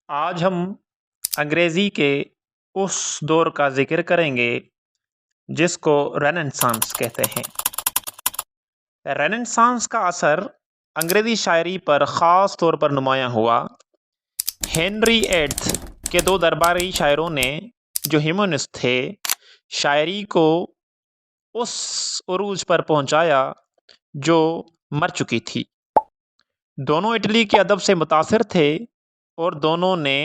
آج ہم انگریزی کے اس دور کا ذکر کریں گے جس کو رینیسانس کہتے ہیں۔ رینیسانس کا اثر انگریزی شاعری پر خاص طور پر نمایاں ہوا۔ ہنری ایٹھ کے دو درباری شاعروں نے جو ہیومنسٹ تھے، شاعری کو اس عروج پر پہنچایا جو مر چکی تھی۔ دونوں اٹلی کے ادب سے متاثر تھے اور دونوں نے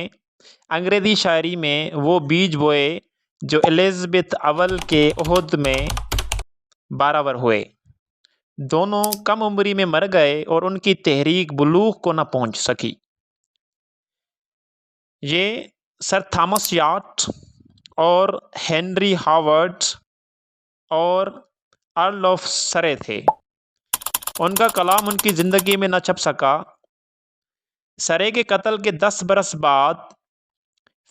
انگریزی شاعری میں وہ بیج بوئے جو الزبتھ اول کے عہد میں بارآور ہوئے۔ دونوں کم عمری میں مر گئے اور ان کی تحریک بلوغ کو نہ پہنچ سکی۔ یہ سر تھامس یارٹ اور ہنری ہاورڈ اور ارل آف سرے تھے۔ ان کا کلام ان کی زندگی میں نہ چھپ سکا۔ سرے کے قتل کے 10 برس بعد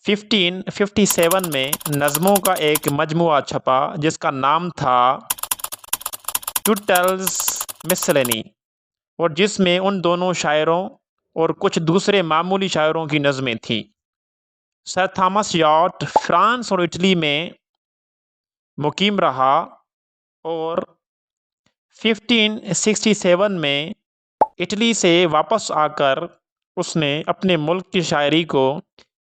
1557 میں نظموں کا ایک مجموعہ چھپا جس کا نام تھا ٹوٹلز مسلینی، اور جس میں ان دونوں شاعروں اور کچھ دوسرے معمولی شاعروں کی نظمیں تھیں۔ سر تھامس یارٹ فرانس اور اٹلی میں مقیم رہا اور 1567 میں اٹلی سے واپس آ کر اس نے اپنے ملک کی شاعری کو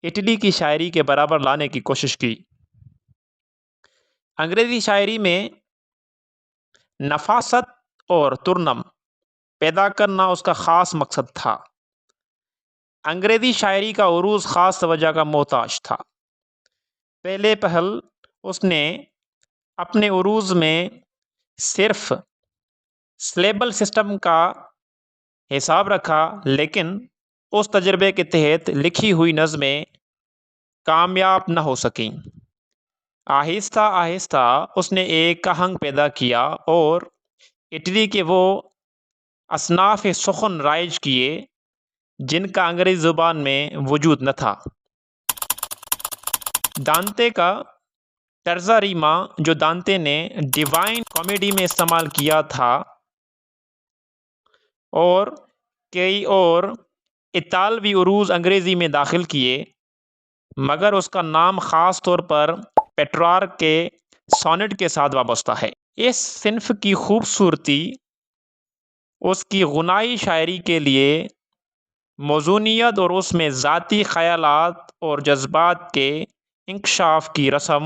اٹلی کی شاعری کے برابر لانے کی کوشش کی۔ انگریزی شاعری میں نفاست اور ترنم پیدا کرنا اس کا خاص مقصد تھا۔ انگریزی شاعری کا عروج خاص توجہ کا محتاج تھا۔ پہلے پہل اس نے اپنے عروج میں صرف سلیبل سسٹم کا حساب رکھا، لیکن اس تجربے کے تحت لکھی ہوئی نظمیں کامیاب نہ ہو سکیں۔ آہستہ آہستہ اس نے ایک آہنگ پیدا کیا اور اٹلی کے وہ اصناف سخن رائج کیے جن کا انگریزی زبان میں وجود نہ تھا۔ دانتے کا طرزہ ریما جو دانتے نے ڈیوائن کامیڈی میں استعمال کیا تھا، اور کئی اور اطالوی عروج انگریزی میں داخل کیے، مگر اس کا نام خاص طور پر پیٹرارک کے سونٹ کے ساتھ وابستہ ہے۔ اس صنف کی خوبصورتی اس کی غنائی شاعری کے لیے موزونیت اور اس میں ذاتی خیالات اور جذبات کے انکشاف کی رسم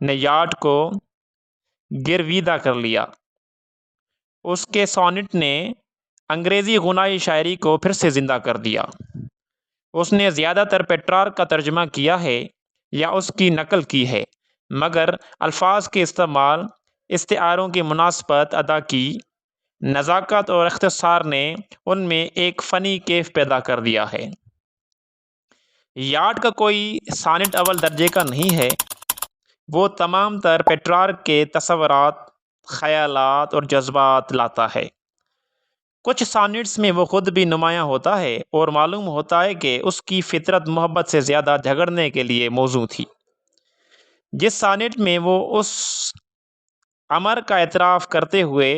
نے یارٹ کو گرویدہ کر لیا۔ اس کے سونٹ نے انگریزی غنائی شاعری کو پھر سے زندہ کر دیا۔ اس نے زیادہ تر پیٹرارک کا ترجمہ کیا ہے یا اس کی نقل کی ہے، مگر الفاظ کے استعمال، استعاروں کی مناسبت ادا کی، نزاکت اور اختصار نے ان میں ایک فنی کیف پیدا کر دیا ہے۔ یارٹ کا کوئی سانٹ اول درجے کا نہیں ہے۔ وہ تمام تر پیٹرارک کے تصورات، خیالات اور جذبات لاتا ہے۔ کچھ سانٹس میں وہ خود بھی نمایاں ہوتا ہے اور معلوم ہوتا ہے کہ اس کی فطرت محبت سے زیادہ جھگڑنے کے لیے موزوں تھی۔ جس سانٹ میں وہ اس امر کا اعتراف کرتے ہوئے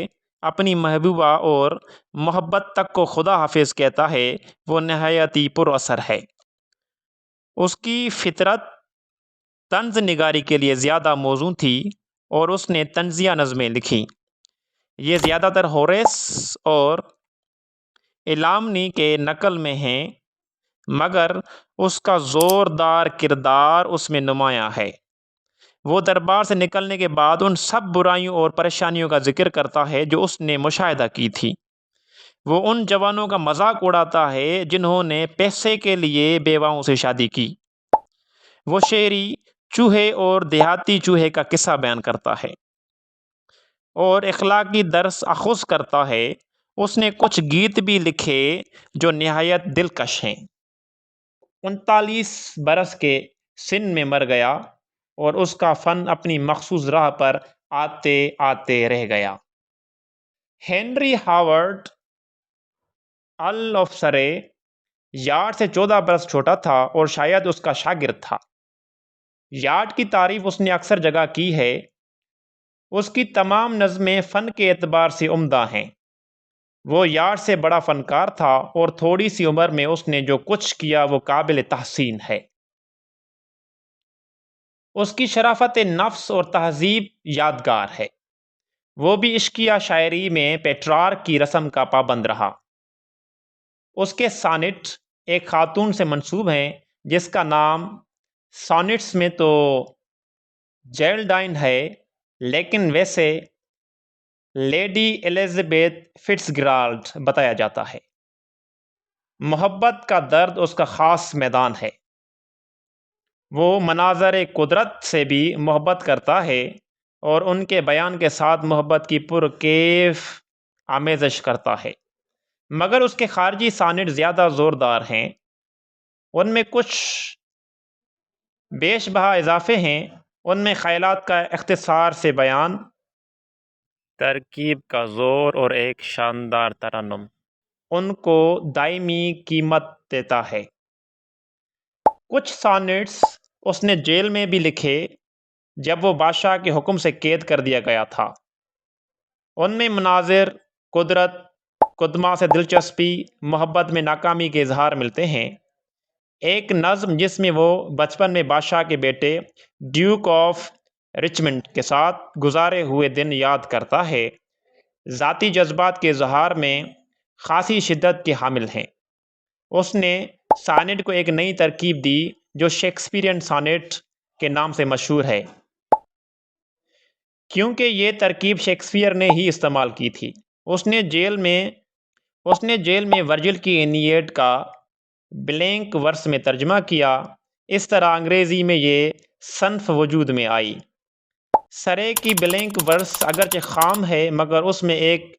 اپنی محبوبہ اور محبت تک کو خدا حافظ کہتا ہے، وہ نہایت ہی پر اثر ہے۔ اس کی فطرت طنز نگاری کے لیے زیادہ موزوں تھی اور اس نے طنزیہ نظمیں لکھیں۔ یہ زیادہ تر ہوریس اور ایلامنی کے نقل میں ہیں، مگر اس کا زوردار کردار اس میں نمایاں ہے۔ وہ دربار سے نکلنے کے بعد ان سب برائیوں اور پریشانیوں کا ذکر کرتا ہے جو اس نے مشاہدہ کی تھی۔ وہ ان جوانوں کا مذاق اڑاتا ہے جنہوں نے پیسے کے لیے بیواؤں سے شادی کی۔ وہ شہری چوہے اور دیہاتی چوہے کا قصہ بیان کرتا ہے اور اخلاقی درس اخذ کرتا ہے۔ اس نے کچھ گیت بھی لکھے جو نہایت دلکش ہیں۔ 39 برس کے سن میں مر گیا اور اس کا فن اپنی مخصوص راہ پر آتے آتے رہ گیا۔ ہنری ہاورڈ ارل آف سرے یارٹ سے 14 برس چھوٹا تھا اور شاید اس کا شاگرد تھا۔ یارٹ کی تعریف اس نے اکثر جگہ کی ہے۔ اس کی تمام نظمیں فن کے اعتبار سے عمدہ ہیں۔ وہ یار سے بڑا فنکار تھا اور تھوڑی سی عمر میں اس نے جو کچھ کیا وہ قابل تحسین ہے۔ اس کی شرافت نفس اور تہذیب یادگار ہے۔ وہ بھی عشقیہ شاعری میں پیٹرارک کی رسم کا پابند رہا۔ اس کے سانٹ ایک خاتون سے منسوب ہیں جس کا نام سانٹس میں تو جیلڈائن ہے، لیکن ویسے لیڈی ایلزبیتھ فٹز گرالڈ بتایا جاتا ہے۔ محبت کا درد اس کا خاص میدان ہے۔ وہ مناظر قدرت سے بھی محبت کرتا ہے اور ان کے بیان کے ساتھ محبت کی پرکیف آمیزش کرتا ہے، مگر اس کے خارجی سانٹ زیادہ زوردار ہیں۔ ان میں کچھ بیش بہا اضافے ہیں، ان میں خیالات کا اختصار سے بیان، ترکیب کا زور اور ایک شاندار ترنم ان کو دائمی قیمت دیتا ہے۔ کچھ سانٹس اس نے جیل میں بھی لکھے جب وہ بادشاہ کے حکم سے قید کر دیا گیا تھا۔ ان میں مناظر قدرت، قدمہ سے دلچسپی، محبت میں ناکامی کے اظہار ملتے ہیں۔ ایک نظم جس میں وہ بچپن میں بادشاہ کے بیٹے ڈیوک آف رچمنڈ کے ساتھ گزارے ہوئے دن یاد کرتا ہے، ذاتی جذبات کے اظہار میں خاصی شدت کے حامل ہیں۔ اس نے سانٹ کو ایک نئی ترکیب دی جو شیکسپیرین سانٹ کے نام سے مشہور ہے، کیونکہ یہ ترکیب شیکسپیئر نے ہی استعمال کی تھی۔ اس نے جیل میں ورجل کی اینیڈ کا بلینک ورس میں ترجمہ کیا۔ اس طرح انگریزی میں یہ صنف وجود میں آئی۔ سرے کی بلینک ورس اگرچہ خام ہے مگر اس میں ایک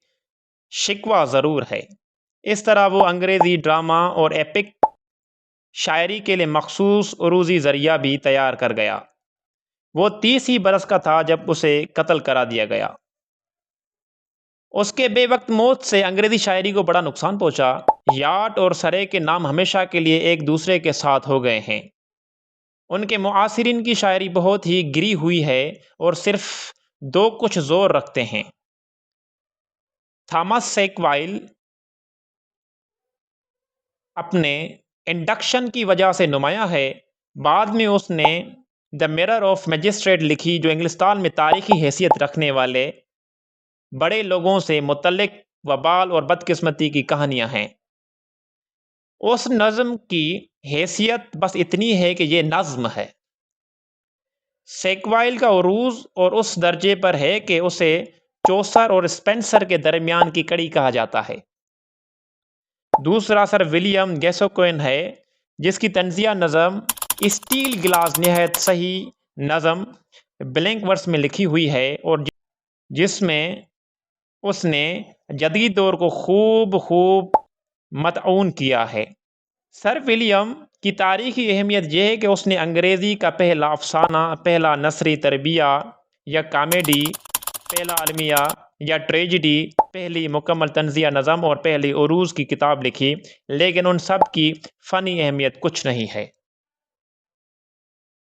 شکوہ ضرور ہے۔ اس طرح وہ انگریزی ڈرامہ اور ایپک شاعری کے لیے مخصوص عروضی ذریعہ بھی تیار کر گیا۔ وہ 30 ہی برس کا تھا جب اسے قتل کرا دیا گیا۔ اس کے بے وقت موت سے انگریزی شاعری کو بڑا نقصان پہنچا۔ یارٹ اور سرے کے نام ہمیشہ کے لیے ایک دوسرے کے ساتھ ہو گئے ہیں۔ ان کے معاصرین کی شاعری بہت ہی گری ہوئی ہے اور صرف دو کچھ زور رکھتے ہیں۔ تھامس سیکوائل اپنے انڈکشن کی وجہ سے نمایاں ہے۔ بعد میں اس نے دی مرر آف میجسٹریٹ لکھی جو انگلستان میں تاریخی حیثیت رکھنے والے بڑے لوگوں سے متعلق وبال اور بدقسمتی کی کہانیاں ہیں۔ اس نظم کی حیثیت بس اتنی ہے کہ یہ نظم ہے۔ سیکوائل کا عروج اور اس درجے پر ہے کہ اسے چوسر اور اسپینسر کے درمیان کی کڑی کہا جاتا ہے۔ دوسرا سر ولیم گیسوکوئن ہے جس کی طنزیہ نظم اسٹیل گلاس نہایت صحیح نظم بلینک ورس میں لکھی ہوئی ہے اور جس میں اس نے جدید دور کو خوب مطعون کیا ہے۔ سر ولیم کی تاریخی اہمیت یہ ہے کہ اس نے انگریزی کا پہلا افسانہ، پہلا نثری تربیہ یا کامیڈی، پہلا المیہ یا ٹریجڈی، پہلی مکمل طنزیہ نظم اور پہلی عروض کی کتاب لکھی، لیکن ان سب کی فنی اہمیت کچھ نہیں ہے۔